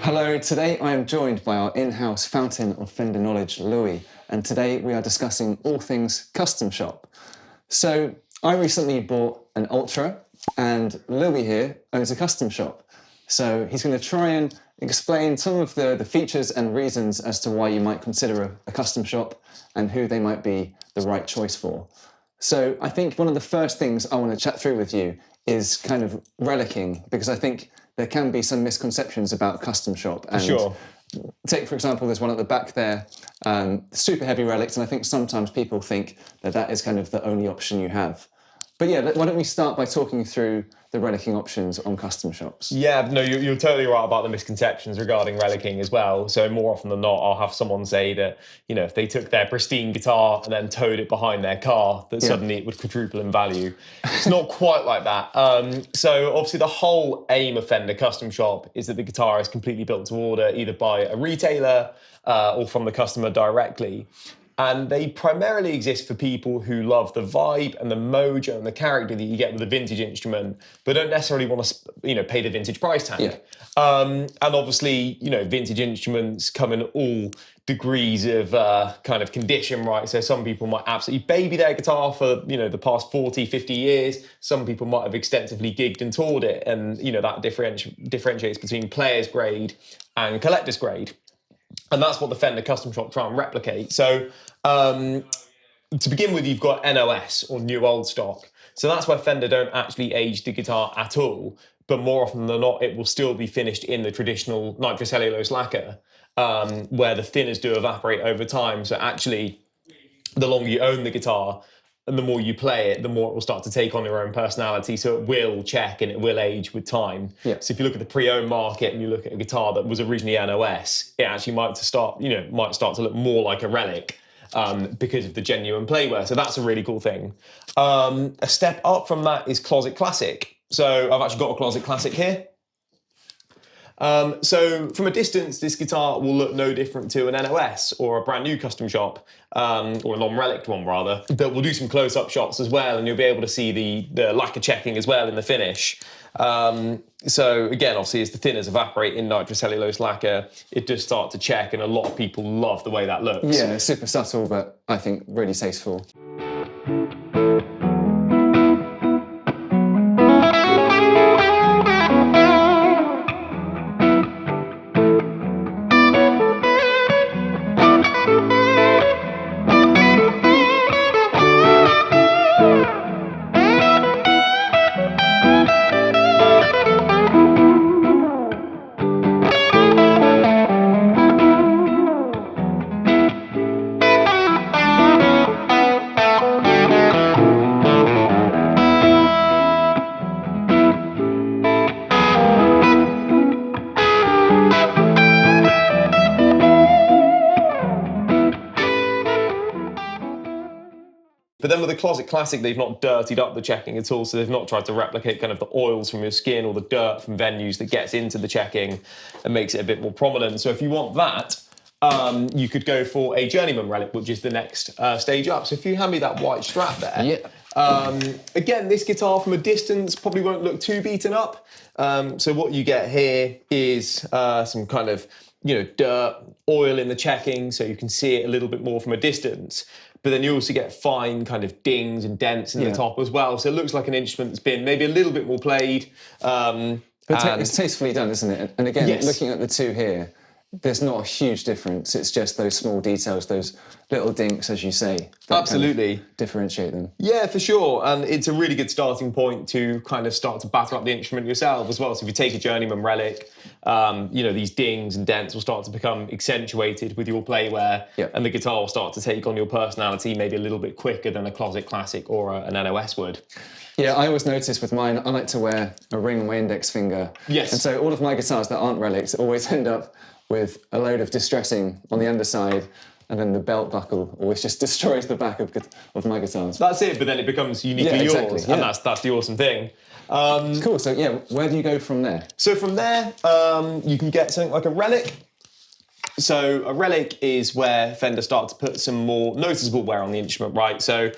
Hello, today I am joined by our in-house fountain of Fender knowledge, Louis, and today we are discussing all things custom shop. So I recently bought an Ultra, and Louis here owns a custom shop. So he's going to try and explain some of the features and reasons as to why you might consider a custom shop and who they might be the right choice for. So I think one of the first things I want to chat through with you is kind of relicing, because I think there can be some misconceptions about custom shop. And sure. Take, for example, there's one at the back there, super heavy relics, and I think sometimes people think that that is kind of the only option you have. But yeah, why don't we start by talking through the relicing options on custom shops? Yeah, no, you're totally right about the misconceptions regarding relicing as well. So more often than not, I'll have someone say that, you know, if they took their pristine guitar and then towed it behind their car, that suddenly it would quadruple in value. It's not quite like that. So obviously the whole aim of Fender Custom Shop is that the guitar is completely built to order, either by a retailer or from the customer directly. And they primarily exist for people who love the vibe and the mojo and the character that you get with a vintage instrument, but don't necessarily want to, pay the vintage price tag. Yeah. And obviously, vintage instruments come in all degrees of kind of condition, right? So some people might absolutely baby their guitar for, the past 40, 50 years. Some people might have extensively gigged and toured it. And, that differentiates between player's grade and collector's grade. And that's what the Fender Custom Shop try and replicate. So to begin with, you've got NOS, or new old stock. So that's where Fender don't actually age the guitar at all. But more often than not, it will still be finished in the traditional nitrocellulose lacquer, where the thinners do evaporate over time. So actually, the longer you own the guitar, and the more you play it, the more it will start to take on your own personality. So it will check and it will age with time. Yeah. So if you look at the pre-owned market and you look at a guitar that was originally NOS, it actually might start to look more like a Relic because of the genuine playwear. So that's a really cool thing. A step up from that is Closet Classic. So I've actually got a Closet Classic here. So from a distance, this guitar will look no different to an NOS or a brand new custom shop, or a non-relic one rather. But we'll do some close-up shots as well, and you'll be able to see the lacquer checking as well in the finish. So again, obviously, as the thinners evaporate in nitrocellulose lacquer, it does start to check, and a lot of people love the way that looks. Yeah, it's super subtle, but I think really tasteful. But then with the Closet Classic, they've not dirtied up the checking at all, so they've not tried to replicate kind of the oils from your skin or the dirt from venues that gets into the checking and makes it a bit more prominent. So if you want that, you could go for a Journeyman Relic, which is the next stage up. So if you hand me that white strap there, again, this guitar from a distance probably won't look too beaten up. So what you get here is some kind of dirt, oil in the checking, so you can see it a little bit more from a distance. But then you also get fine kind of dings and dents in the top as well. So it looks like an instrument that's been maybe a little bit more played. But it's tastefully done, isn't it? And again, looking at the two here, there's not a huge difference. It's just those small details, those little dinks, as you say, that absolutely kind of differentiate them. Yeah, for sure. And it's a really good starting point to kind of start to batter up the instrument yourself as well. So if you take a Journeyman Relic, these dings and dents will start to become accentuated with your playwear, and the guitar will start to take on your personality maybe a little bit quicker than a Closet Classic or an NOS would. Yeah, I always notice with mine, I like to wear a ring on my index finger. Yes. And so all of my guitars that aren't relics always end up with a load of distressing on the underside, and then the belt buckle always just destroys the back of my guitars. That's it, but then it becomes uniquely yours, and that's the awesome thing. Cool, so yeah, where do you go from there? So from there, you can get something like a Relic, So a relic is where Fender start to put some more noticeable wear on the instrument, right? So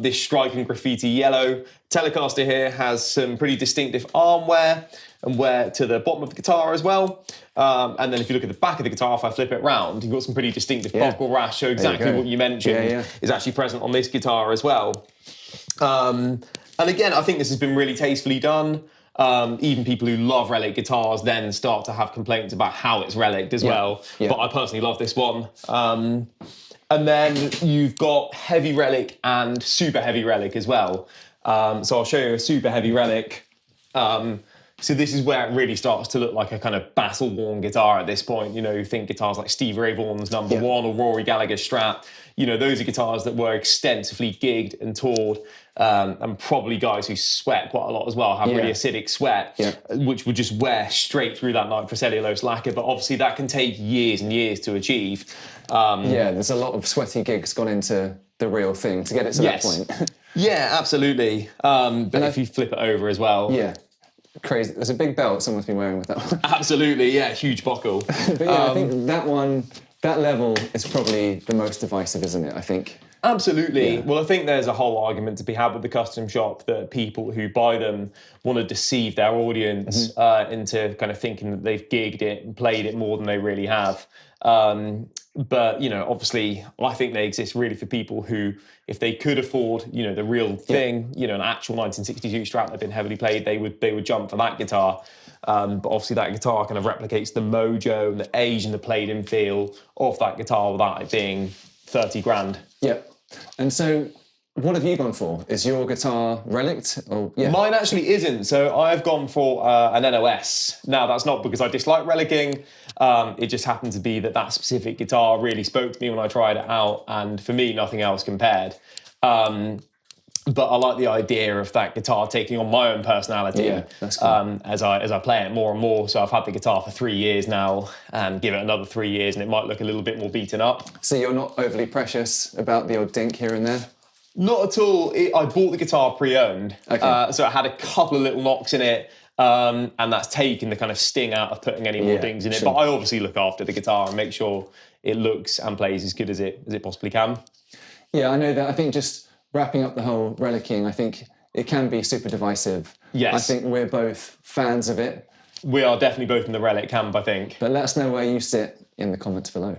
this striking graffiti yellow Telecaster here has some pretty distinctive arm wear and wear to the bottom of the guitar as well. And then if you look at the back of the guitar, if I flip it round, you've got some pretty distinctive buckle rash. So exactly what you mentioned is actually present on this guitar as well. And again, I think this has been really tastefully done. Even people who love Relic guitars then start to have complaints about how it's Relic as well. But I personally love this one. And then you've got heavy Relic and super heavy Relic as well. So I'll show you a super heavy Relic. So this is where it really starts to look like a kind of battle-worn guitar at this point. You know, you think guitars like Stevie Ray Vaughan's number one or Rory Gallagher's Strat. You know, those are guitars that were extensively gigged and toured, and probably guys who sweat quite a lot as well, have really acidic sweat, which would just wear straight through that nitrocellulose lacquer. But obviously that can take years and years to achieve. There's a lot of sweaty gigs gone into the real thing to get it to that point. Yeah, absolutely. But if you flip it over as well. Yeah. Crazy. There's a big belt someone's been wearing with that one. Absolutely, yeah, huge buckle. But yeah, I think that one, that level is probably the most divisive, isn't it? I think. Absolutely. Well, I think there's a whole argument to be had with the custom shop that people who buy them want to deceive their audience into kind of thinking that they've gigged it and played it more than they really have. But, you know, obviously, I think they exist really for people who, if they could afford, you know, the real thing, you know, an actual 1962 Strat that had been heavily played, they would jump for that guitar. But obviously that guitar kind of replicates the mojo and the age and the played-in feel of that guitar without it being 30 grand. Yeah. And so what have you gone for? Is your guitar Relic? Or, Mine actually isn't. So I've gone for an NOS. Now, that's not because I dislike relicing. It just happened to be that that specific guitar really spoke to me when I tried it out. And for me, nothing else compared. But I like the idea of that guitar taking on my own personality that's cool. as I play it more and more. So I've had the guitar for 3 years now, and give it another 3 years, and it might look a little bit more beaten up. So you're not overly precious about the odd dink here and there? Not at all. I bought the guitar pre-owned, so it had a couple of little knocks in it, and that's taken the kind of sting out of putting any more dings in it. But I obviously look after the guitar and make sure it looks and plays as good as it possibly can. Yeah, I know that. I think just wrapping up the whole relicing, I think it can be super divisive. Yes. I think we're both fans of it. We are definitely both in the relic camp, I think. But let us know where you sit in the comments below.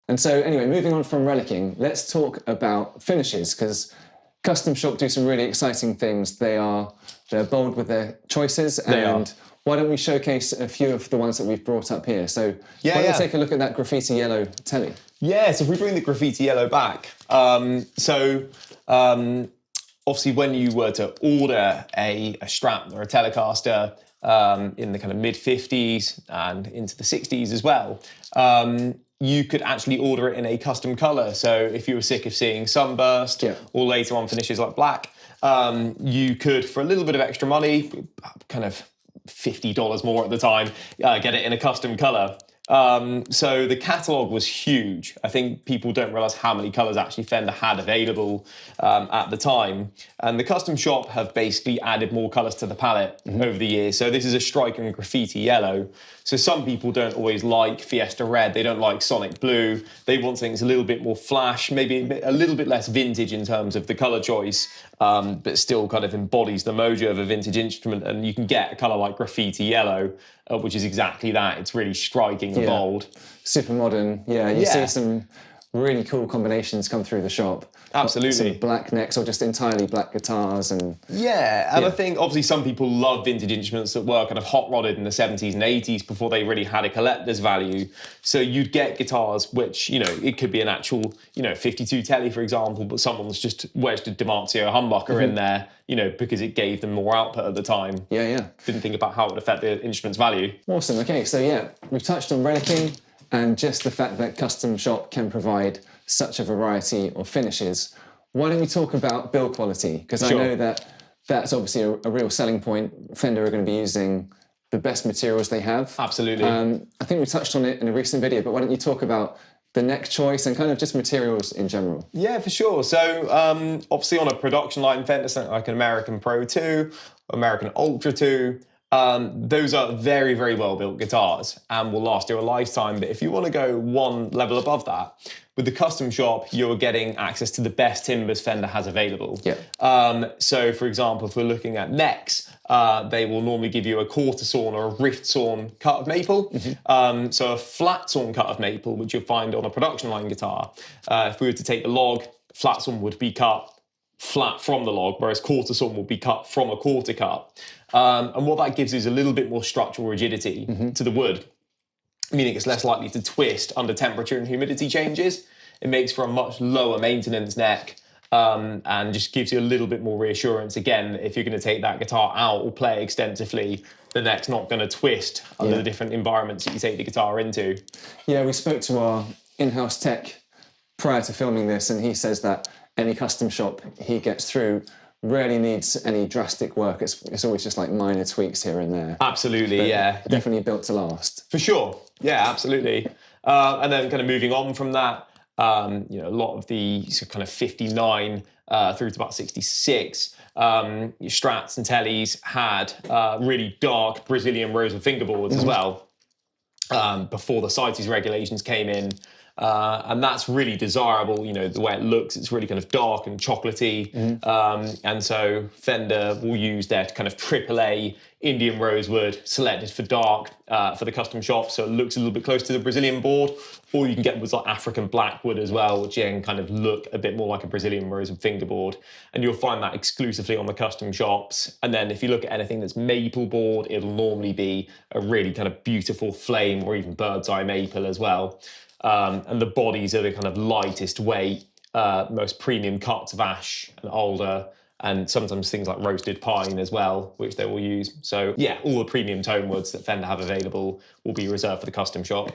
And so anyway, moving on from relicing, let's talk about finishes, because Custom Shop do some really exciting things. They're bold with their choices, and why don't we showcase a few of the ones that we've brought up here? So why don't we take a look at that graffiti yellow telly? Yeah, so if we bring the graffiti yellow back, obviously when you were to order a Strat or a Telecaster in the kind of mid-50s and into the 60s as well, you could actually order it in a custom colour. So if you were sick of seeing sunburst or later on finishes like black, you could, for a little bit of extra money, kind of $50 more at the time, get it in a custom colour. So the catalogue was huge. I think people don't realise how many colours actually Fender had available at the time. And the Custom Shop have basically added more colours to the palette over the years. So this is a striking graffiti yellow. So some people don't always like Fiesta Red. They don't like Sonic Blue. They want things a little bit more flash, maybe a little bit less vintage in terms of the colour choice, but still kind of embodies the mojo of a vintage instrument. And you can get a colour like graffiti yellow, which is exactly that. It's really striking and bold. Super modern. Yeah, you see some really cool combinations come through the shop. Absolutely. Some black necks or just entirely black guitars. And yeah, and I think obviously some people love vintage instruments that were kind of hot rodded in the 70s and 80s before they really had a collector's value. So you'd get guitars which, it could be an actual, 52 Tele, for example, but someone's just wedged a DiMarzio humbucker in there, because it gave them more output at the time. Yeah. Didn't think about how it would affect the instrument's value. Awesome. Okay, so yeah, we've touched on relicing and just the fact that Custom Shop can provide such a variety of finishes. Why don't we talk about build quality? Because I know that's obviously a real selling point. Fender are going to be using the best materials they have. Absolutely. I think we touched on it in a recent video, but why don't you talk about the neck choice and kind of just materials in general? Yeah, for sure. So obviously on a production line Fender, something like an American Pro 2, American Ultra 2, those are very, very well built guitars and will last you a lifetime. But if you want to go one level above that, with the Custom Shop, you're getting access to the best timbers Fender has available. Yeah. So for example, if we're looking at necks, they will normally give you a quarter sawn or a rift sawn cut of maple. So a flat sawn cut of maple, which you'll find on a production line guitar. If we were to take the log, flat sawn would be cut flat from the log, whereas quarter sawn will be cut from a quarter cut. And what that gives is a little bit more structural rigidity to the wood, meaning it's less likely to twist under temperature and humidity changes. It makes for a much lower maintenance neck and just gives you a little bit more reassurance. Again, if you're going to take that guitar out or play extensively, the neck's not going to twist under the different environments that you take the guitar into. Yeah, we spoke to our in-house tech prior to filming this, and he says that any Custom Shop he gets through rarely needs any drastic work. It's always just like minor tweaks here and there. Absolutely, but yeah. Definitely built to last. For sure, yeah, absolutely. And then kind of moving on from that, a lot of the kind of 59 through to about 66, your Strats and Teles had really dark Brazilian rosewood fingerboards as well, before the CITES regulations came in. And that's really desirable, the way it looks, it's really kind of dark and chocolatey. And so Fender will use their kind of AAA Indian rosewood selected for dark for the Custom Shop. So it looks a little bit close to the Brazilian board, or you can get with like African blackwood as well, which again kind of look a bit more like a Brazilian rosewood fingerboard. And you'll find that exclusively on the Custom Shops. And then if you look at anything that's maple board, it'll normally be a really kind of beautiful flame or even bird's eye maple as well. And the bodies are the kind of lightest weight, most premium cuts of ash and alder, and sometimes things like roasted pine as well, which they will use. So yeah, all the premium tone woods that Fender have available will be reserved for the Custom Shop.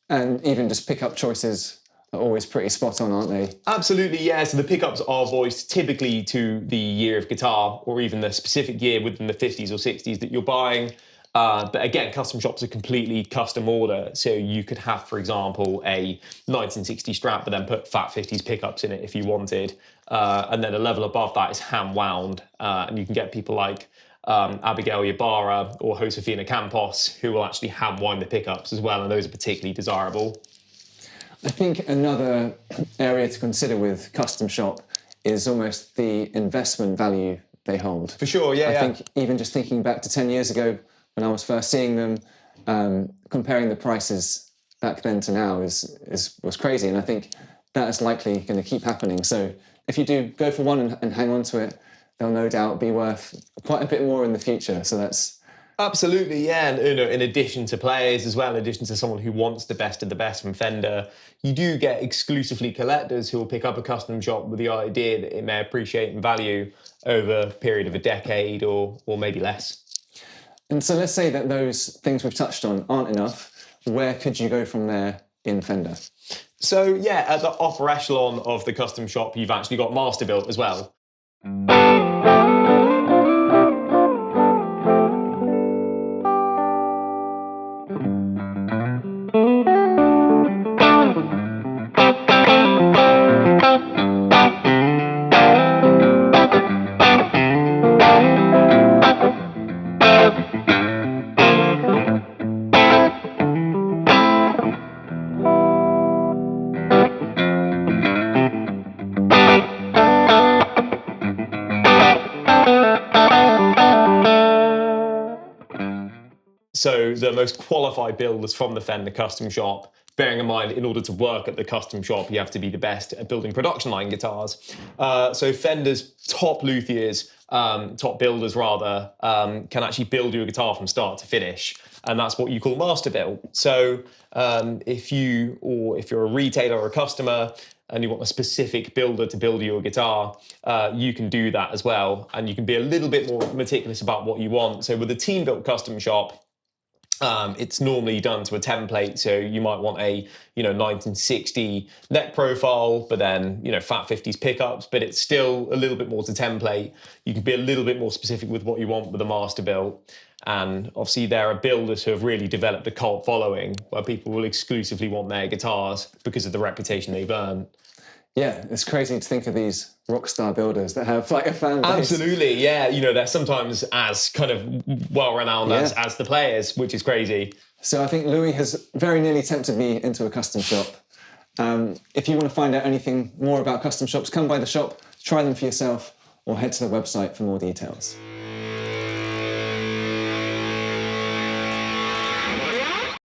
And even just pickup choices are always pretty spot on, aren't they? Absolutely, yeah. So the pickups are voiced typically to the year of guitar or even the specific year within the 50s or 60s that you're buying. But again, Custom Shop's a completely custom order. So you could have, for example, a 1960 Strat, but then put Fat 50s pickups in it if you wanted. And then a level above that is hand wound. And you can get people like Abigail Ybarra or Josefina Campos who will actually hand wind the pickups as well. And those are particularly desirable. I think another area to consider with Custom Shop is almost the investment value they hold. For sure, yeah. I think even just thinking back to 10 years ago, when I was first seeing them, comparing the prices back then to now was crazy. And I think that is likely going to keep happening. So if you do go for one and hang on to it, they'll no doubt be worth quite a bit more in the future. So that's... Absolutely, yeah. And in addition to players as well, in addition to someone who wants the best of the best from Fender, you do get exclusively collectors who will pick up a Custom Shop with the idea that it may appreciate in value over a period of a decade or maybe less. And so let's say that those things we've touched on aren't enough. Where could you go from there in Fender? So yeah, at the upper echelon of the Custom Shop, you've actually got Masterbuilt as well. So the most qualified builders from the Fender Custom Shop bearing in mind, in order to work at the custom shop, you have to be the best at building production line guitars. So Fender's top luthiers, top builders rather, can actually build you a guitar from start to finish. And that's what you call Masterbuilt. So if you're a retailer or a customer and you want a specific builder to build you a guitar, you can do that as well. And you can be a little bit more meticulous about what you want. So with a team-built custom shop, it's normally done to a template, so you might want a 1960 neck profile, but then fat 50s pickups, but it's still a little bit more to template. You can be a little bit more specific with what you want with a Masterbuilt, and obviously there are builders who have really developed the cult following, where people will exclusively want their guitars because of the reputation they've earned. Yeah, it's crazy to think of these rockstar builders that have like a fan base. Absolutely, yeah. They're sometimes as kind of well-renowned as the players, which is crazy. So I think Louis has very nearly tempted me into a custom shop. If you want to find out anything more about custom shops, come by the shop, try them for yourself, or head to the website for more details.